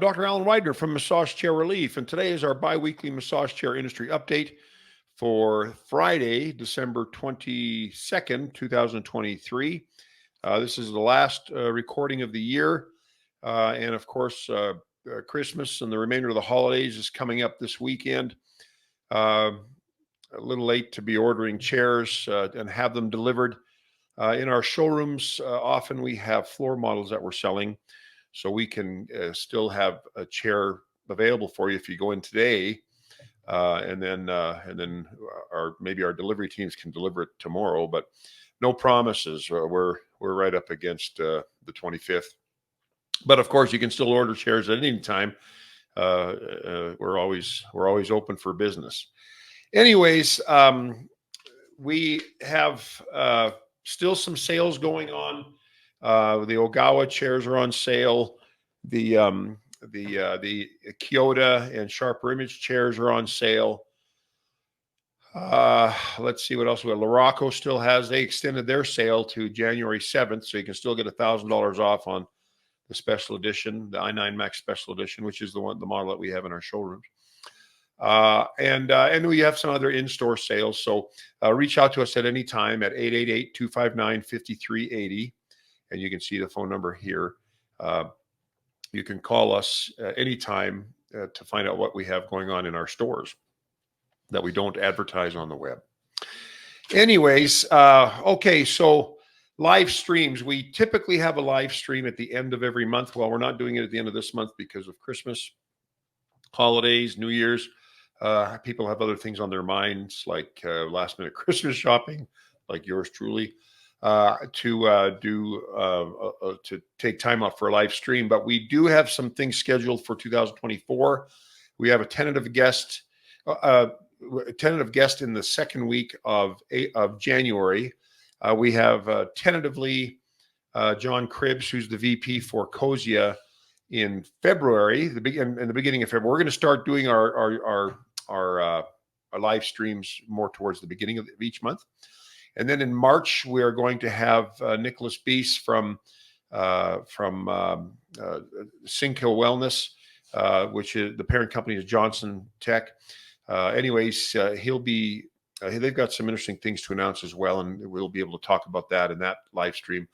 Dr. Alan Widener from Massage Chair Relief, and today is our bi-weekly massage chair industry update for Friday, December 22nd, 2023. This is the last recording of the year, and of course, Christmas and the remainder of the holidays is coming up this weekend. A little late to be ordering chairs and have them delivered. In our showrooms, often we have floor models that we're selling, so we can still have a chair available for you if you go in today, and then maybe our delivery teams can deliver it tomorrow. But no promises. We're right up against the 25th. But of course, you can still order chairs at any time. We're always open for business. Anyways, we have still some sales going on. The Ogawa chairs are on sale. The Kyoto and Sharper Image chairs are on sale. Let's see what else we got. Laraco still has. They extended their sale to January 7th, so you can still get $1,000 off on the special edition, the i9 Max Special Edition, which is the model that we have in our showrooms. And we have some other in-store sales. So reach out to us at any time at 888-259-5380. And you can see the phone number here. You can call us anytime to find out what we have going on in our stores that we don't advertise on the web. Anyways, okay, so live streams. We typically have a live stream at the end of every month. Well, we're not doing it at the end of this month because of Christmas, holidays, New Year's. People have other things on their minds, like last-minute Christmas shopping, like yours truly. To take time off for a live stream, but we do have some things scheduled for 2024. We have a tentative guest in the second week of January. We have tentatively John Cribbs, who's the VP for COSIA, in February, in the beginning of February. We're going to start doing our live streams more towards the beginning of each month. And then in March, we are going to have Nicholas Beese from Cinco Wellness, which is the parent company is Johnson Tech. He'll be. They've got some interesting things to announce as well, and we'll be able to talk about that in that live stream.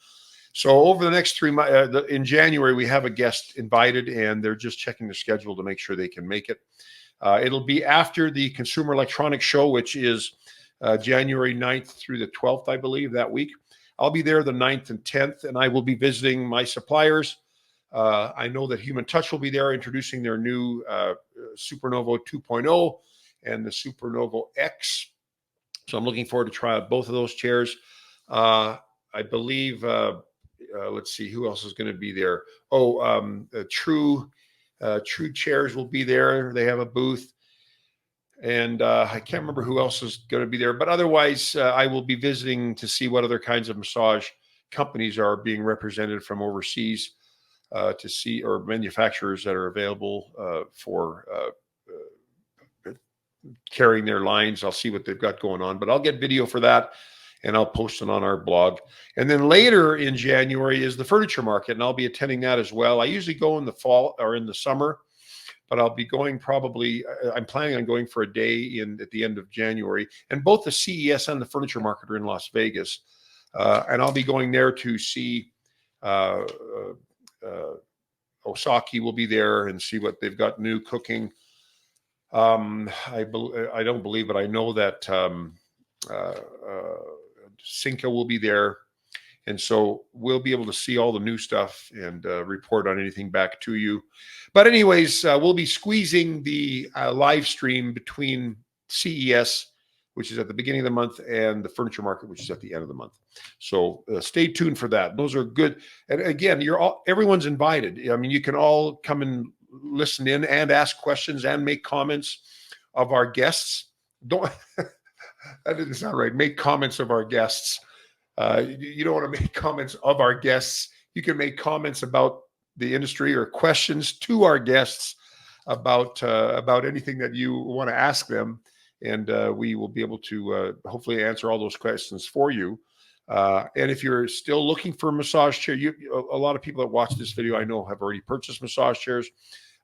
So over the next 3 months, in January, we have a guest invited, and they're just checking the schedule to make sure they can make it. It'll be after the Consumer Electronics Show, which is January 9th through the 12th, I believe, that week. I'll be there the 9th and 10th, and I will be visiting my suppliers. I know that Human Touch will be there introducing their new Supernovo 2.0 and the Supernovo X. So I'm looking forward to try out both of those chairs. I believe, let's see, who else is going to be there? True Chairs will be there. They have a booth. And I can't remember who else is going to be there, but otherwise I will be visiting to see what other kinds of massage companies are being represented from overseas, to see, or manufacturers that are available for carrying their lines. I'll see what they've got going on, but I'll get video for that and I'll post it on our blog. And then later in January is the furniture market, and I'll be attending that as well. I usually go in the fall or in the summer, but I'll be going probably, I'm planning on going for a day at the end of January. And both the CES and the furniture market are in Las Vegas. And I'll be going there to see Osaki will be there and see what they've got new cooking. I don't believe, but I know that Cinco will be there. And so we'll be able to see all the new stuff and report on anything back to you. But anyways, we'll be squeezing the live stream between CES, which is at the beginning of the month, and the furniture market, which is at the end of the month. So stay tuned for that. Those are good. And again, everyone's invited. I mean, you can all come and listen in and ask questions and make comments of our guests. That didn't sound right. Make comments of our guests. You don't want to make comments of our guests. You can make comments about the industry or questions to our guests about anything that you want to ask them, and we will be able to hopefully answer all those questions for you. And if you're still looking for a massage chair, a lot of people that watch this video I know have already purchased massage chairs.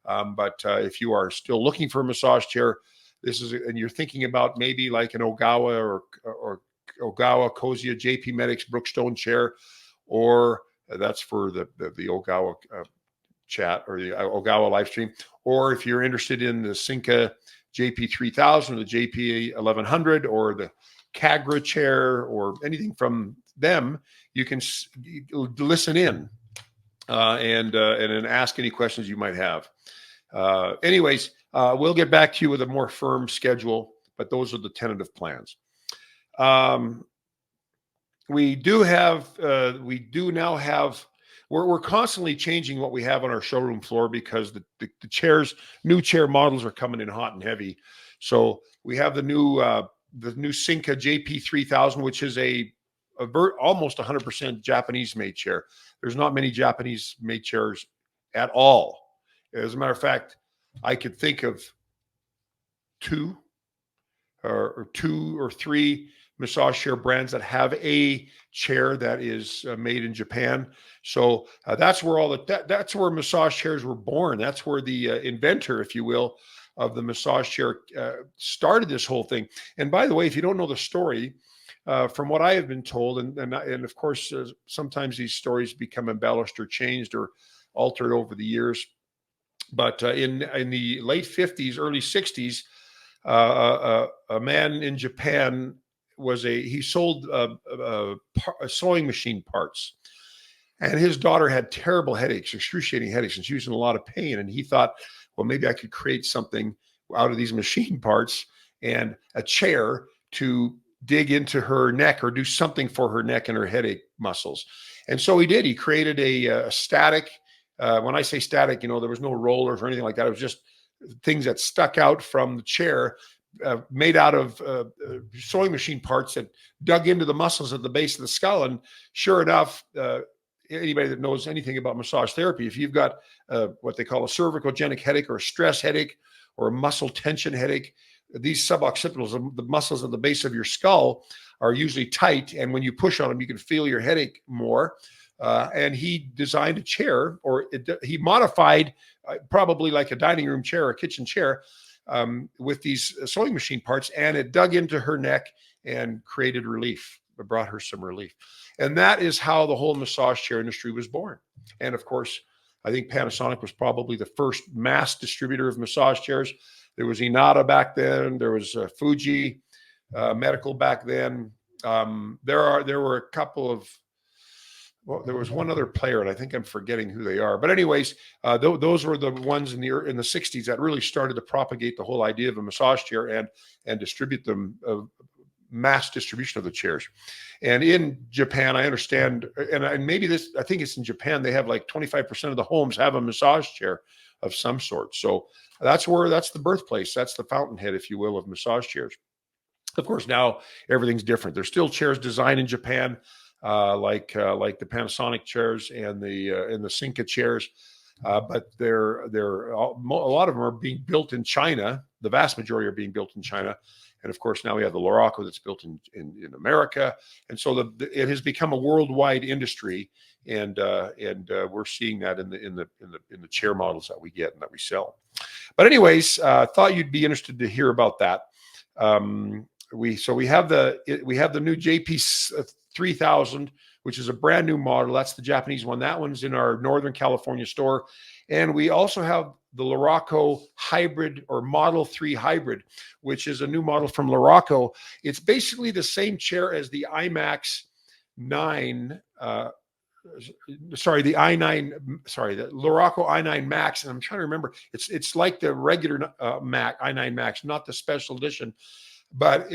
But if you are still looking for a massage chair, and you're thinking about maybe like an Ogawa or Ogawa, Cosia, JP Medics, Brookstone chair, or that's for the Ogawa chat or the Ogawa live stream. Or if you're interested in the Sinca JP3000 or the JP1100 or the Cagra chair or anything from them, you can listen in and then ask any questions you might have. Anyways, we'll get back to you with a more firm schedule, but those are the tentative plans. We do now have, we're constantly changing what we have on our showroom floor because the new chair models are coming in hot and heavy. So we have the new Sinca JP3000, which is almost 100% Japanese made chair. There's not many Japanese made chairs at all. As a matter of fact, I could think of two or three massage chair brands that have a chair that is made in Japan. So that's where that's where massage chairs were born. That's where the inventor, if you will, of the massage chair started this whole thing. And by the way, if you don't know the story, from what I have been told, and of course, sometimes these stories become embellished or changed or altered over the years. But in the late 50s, early 60s, a man in Japan he sold sewing machine parts, and his daughter had terrible headaches, excruciating headaches, and she was in a lot of pain. And he thought, well, maybe I could create something out of these machine parts and a chair to dig into her neck or do something for her neck and her headache muscles. And so he did. He created a static. When I say static, there was no rollers or anything like that. It was just things that stuck out from the chair, made out of sewing machine parts that dug into the muscles at the base of the skull. And sure enough, anybody that knows anything about massage therapy, if you've got what they call a cervicogenic headache or a stress headache or a muscle tension headache, these suboccipitals, the muscles at the base of your skull, are usually tight. And when you push on them, you can feel your headache more. And he designed a chair, he modified probably like a dining room chair or a kitchen chair with these sewing machine parts, and it dug into her neck and created relief. It brought her some relief. And that is how the whole massage chair industry was born. And of course, I think Panasonic was probably the first mass distributor of massage chairs. There was Inada back then. There was Fuji Medical back then. There were a couple of, there was one other player, and I think I'm forgetting who they are. But anyways, those were the ones in the 60s that really started to propagate the whole idea of a massage chair and distribute them, mass distribution of the chairs. And in Japan, I understand, and maybe I think it's in Japan, they have like 25% of the homes have a massage chair of some sort. So that's the birthplace. That's the fountainhead, if you will, of massage chairs. Of course, now everything's different. There's still chairs designed in Japan, like the Panasonic chairs and the Sinca chairs, but a lot of them are being built in China. The vast majority are being built in China, and of course now we have the Luraco that's built in America, and so it has become a worldwide industry, and we're seeing that in the chair models that we get and that we sell. But anyways, thought you'd be interested to hear about that. We have the new JP3000, which is a brand new model. That's the Japanese one. That one's in our Northern California store. And we also have the Luraco Hybrid, or Model 3 Hybrid, which is a new model from Luraco. It's basically the same chair as the IMAX 9, the Luraco i9 Max. And I'm trying to remember, it's like the regular i9 Max, not the special edition. But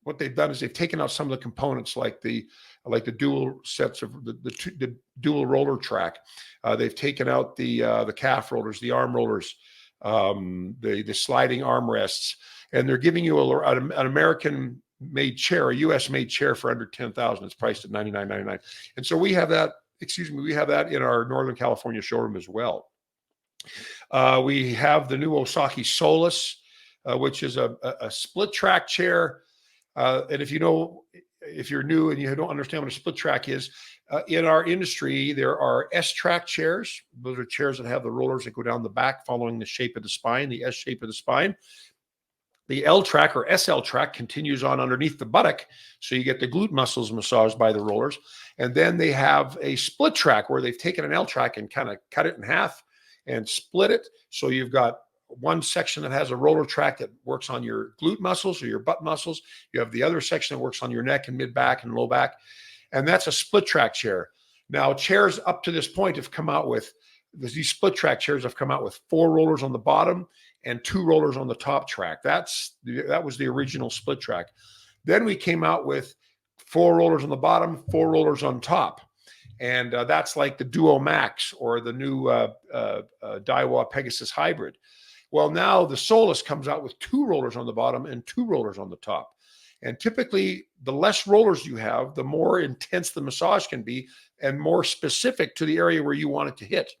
what they've done is they've taken out some of the components, like the dual sets of the dual roller track. They've taken out the calf rollers, the arm rollers, the sliding armrests, and they're giving you an American made chair, a U.S. made chair for under $10,000. It's priced at $99.99. And so we have that. We have that in our Northern California showroom as well. We have the new Osaki Solus, which is a split track chair. And if you know if you're new and you don't understand what a split track is, in our industry, there are S-track chairs. Those are chairs that have the rollers that go down the back following the shape of the spine, the S shape of the spine. The L-track or SL track continues on underneath the buttock, so you get the glute muscles massaged by the rollers. And then they have a split track where they've taken an L-track and kind of cut it in half and split it. So you've got one section that has a roller track that works on your glute muscles or your butt muscles. You have the other section that works on your neck and mid back and low back. And that's a split track chair. Now, chairs up to this point have come out with, these split track chairs have come out with 4 rollers on the bottom and 2 rollers on the top track. That was the original split track. Then we came out with 4 rollers on the bottom, 4 rollers on top. And that's like the Duo Max or the new Daiwa Pegasus Hybrid. Well, now the Solus comes out with 2 rollers on the bottom and 2 rollers on the top. And typically, the less rollers you have, the more intense the massage can be and more specific to the area where you want it to hit.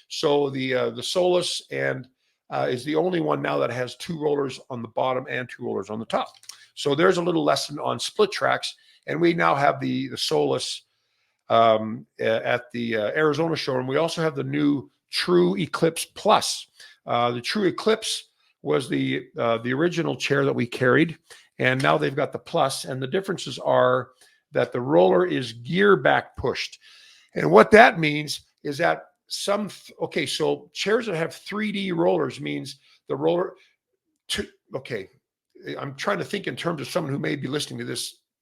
So the Solus is the only one now that has 2 rollers on the bottom and 2 rollers on the top. So there's a little lesson on split tracks. And we now have the Solus at the Arizona showroom. We also have the new True Eclipse Plus. The True Eclipse was the original chair that we carried. And now they've got the Plus, and the differences are that the roller is gear back pushed. And what that means is that so chairs that have 3D rollers means the roller, I'm trying to think in terms of someone who may be listening to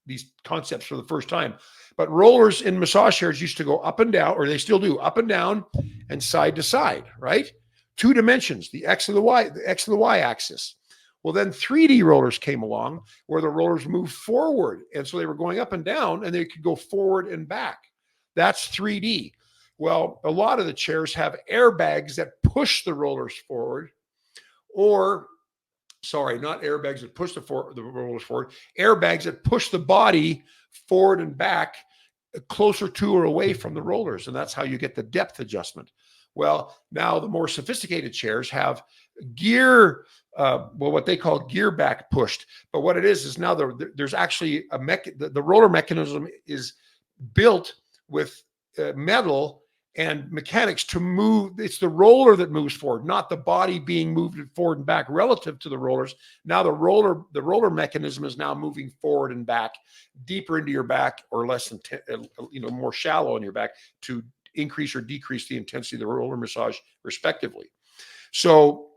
these concepts for the first time, but rollers in massage chairs used to go up and down, or they still do, up and down and side to side, right? 2 dimensions, the X and the Y axis. Well, then 3D rollers came along where the rollers moved forward. And so they were going up and down and they could go forward and back. That's 3D. Well, a lot of the chairs have airbags that push the rollers forward, or, sorry, not airbags that push the rollers forward, airbags that push the body forward and back closer to or away from the rollers. And that's how you get the depth adjustment. Well, now the more sophisticated chairs have gear, what they call gear back pushed. But what it is now there's actually the roller mechanism is built with metal and mechanics to move. It's the roller that moves forward, not the body being moved forward and back relative to the rollers. Now the roller mechanism is now moving forward and back, deeper into your back, or less more shallow in your back to increase or decrease the intensity of the roller massage, respectively. So,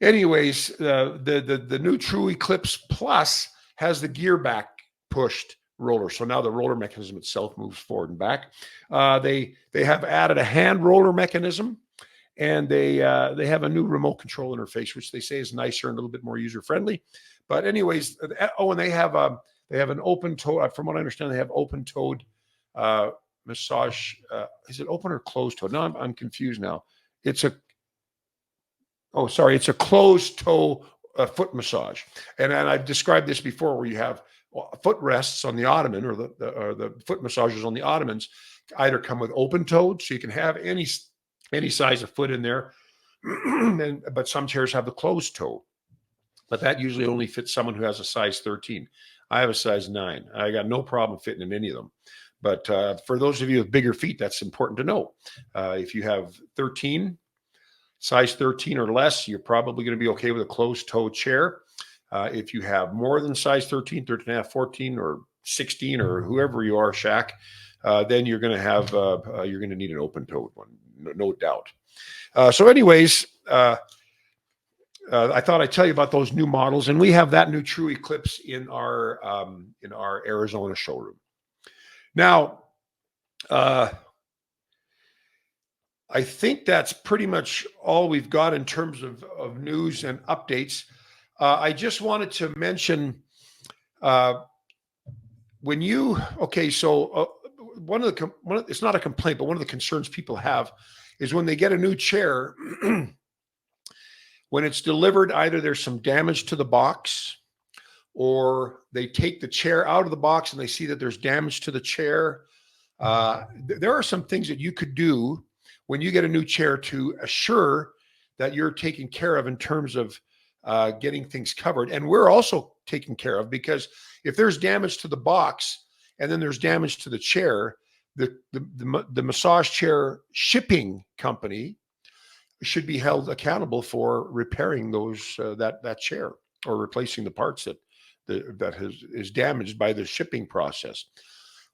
anyways, the new True Eclipse Plus has the gear back pushed roller. So now the roller mechanism itself moves forward and back. They have added a hand roller mechanism, and they have a new remote control interface, which they say is nicer and a little bit more user friendly. But anyways, and they have an open toe. From what I understand, they have open toed massage. Is it open or closed toe? No, I'm confused now. It's a closed toe foot massage. And I've described this before, where you have foot rests on the ottoman, or the foot massagers on the ottomans either come with open toed, so you can have any size of foot in there. But some chairs have the closed toe. But that usually only fits someone who has a size 13. I have a size 9. I got no problem fitting in any of them. But for those of you with bigger feet, that's important to know. If you have size 13 or less, you're probably going to be okay with a closed-toe chair. If you have more than size 13, 13 and a half, 14, or 16, or whoever you are, Shaq, then you're going to need an open-toed one, no doubt. So anyways, I thought I'd tell you about those new models, and we have that new True Eclipse in our Arizona showroom. Now, I think that's pretty much all we've got in terms of news and updates. I just wanted to mention it's not a complaint, but one of the concerns people have is when they get a new chair, when it's delivered, either there's some damage to the box, or they take the chair out of the box and they see that there's damage to the chair. There are some things that you could do when you get a new chair to assure that you're taken care of in terms of getting things covered. And we're also taken care of, because if there's damage to the box and then there's damage to the chair, the massage chair shipping company should be held accountable for repairing those that chair, or replacing the parts that is damaged by the shipping process.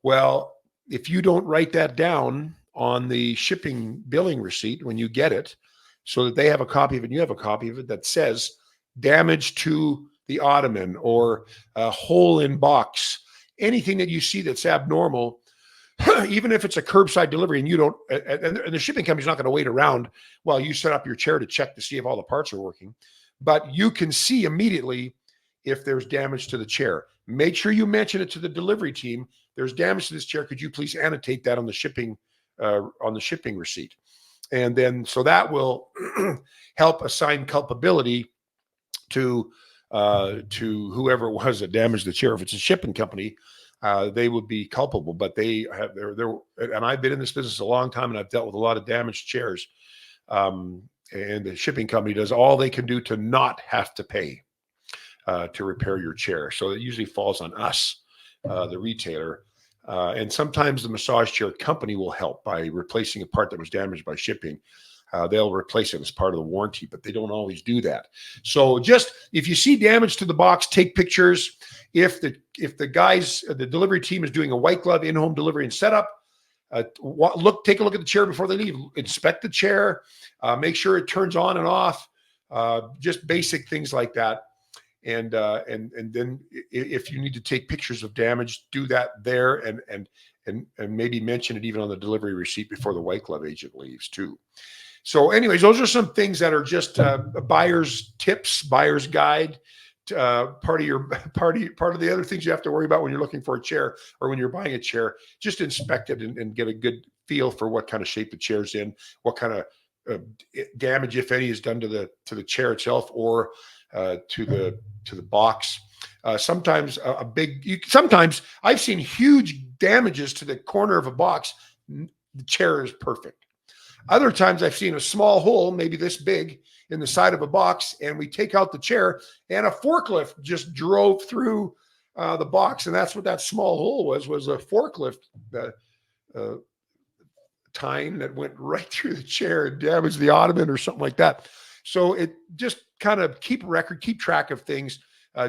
Well, if you don't write that down on the shipping billing receipt when you get it, so that they have a copy of it and you have a copy of it, that says damage to the ottoman, or a hole in box, anything that you see that's abnormal, even if it's a curbside delivery and you don't, and the shipping company's not going to wait around while you set up your chair to check to see if all the parts are working, but you can see immediately if there's damage to the chair. Make sure you mention it to the delivery team. There's damage to this chair. Could you please annotate that on the shipping receipt? And then, so that will help assign culpability to whoever it was that damaged the chair. If it's a shipping company, they would be culpable, but they have and I've been in this business a long time, and I've dealt with a lot of damaged chairs. And the shipping company does all they can do to not have to pay to repair your chair. So it usually falls on us, the retailer. And sometimes the massage chair company will help by replacing a part that was damaged by shipping. They'll replace it as part of the warranty, but they don't always do that. So just, if you see damage to the box, take pictures. If the delivery team is doing a white glove in-home delivery and setup, take a look at the chair before they leave. Inspect the chair, make sure it turns on and off. Just basic things like that. And then if you need to take pictures of damage, do that there, and maybe mention it even on the delivery receipt before the white glove agent leaves too. So anyways, those are some things that are just buyer's tips, buyer's guide. Part of the other things you have to worry about when you're looking for a chair, or when you're buying a chair. Just inspect it and get a good feel for what kind of shape the chair's in, what kind of damage, if any, is done to the chair itself, or to the box. Sometimes sometimes I've seen huge damages to the corner of a box. The chair is perfect. Other times I've seen a small hole, maybe this big, in the side of a box, and we take out the chair and a forklift just drove through the box. And that's what that small hole was a forklift tine that went right through the chair and damaged the ottoman or something like that. So it just kind of keep track of things,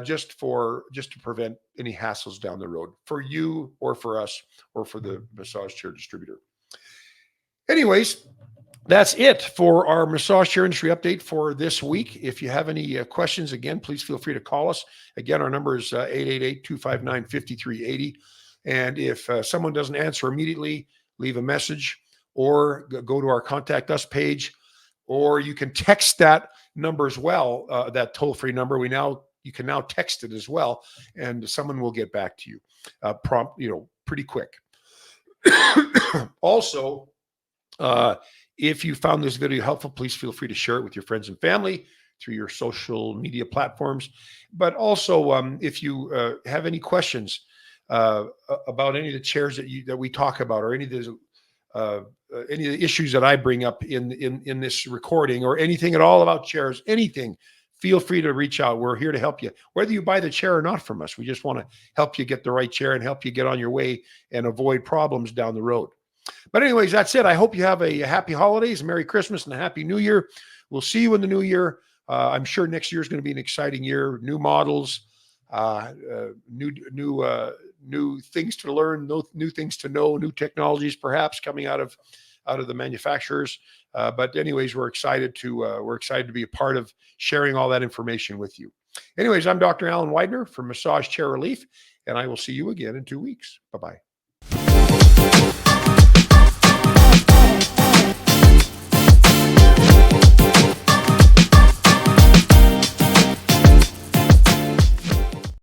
just to prevent any hassles down the road for you, or for us, or for the massage chair distributor. Anyways, that's it for our massage chair industry update for this week. If you have any questions, again, please feel free to call us. Again, our number is 888-259-5380. And if someone doesn't answer immediately, leave a message, or go to our contact us page, or you can text that number as well, that toll-free number. You can now text it as well, and someone will get back to you pretty quick. Also, if you found this video helpful, please feel free to share it with your friends and family through your social media platforms. But also, if you have any questions about any of the chairs that we talk about, or any of the issues that I bring up in this recording, or anything at all about chairs, anything, feel free to reach out. We're here to help you, whether you buy the chair or not from us. We just want to help you get the right chair and help you get on your way and avoid problems down the road. But anyways, that's it. I hope you have a happy holidays, a Merry Christmas, and a Happy New Year. We'll see you in the new year. I'm sure next year is going to be an exciting year. New models, new things to learn, new things to know, new technologies perhaps coming out of the manufacturers. But anyways, we're excited to be a part of sharing all that information with you. Anyways, I'm Dr. Alan Widener from Massage Chair Relief, and I will see you again in 2 weeks. Bye-bye.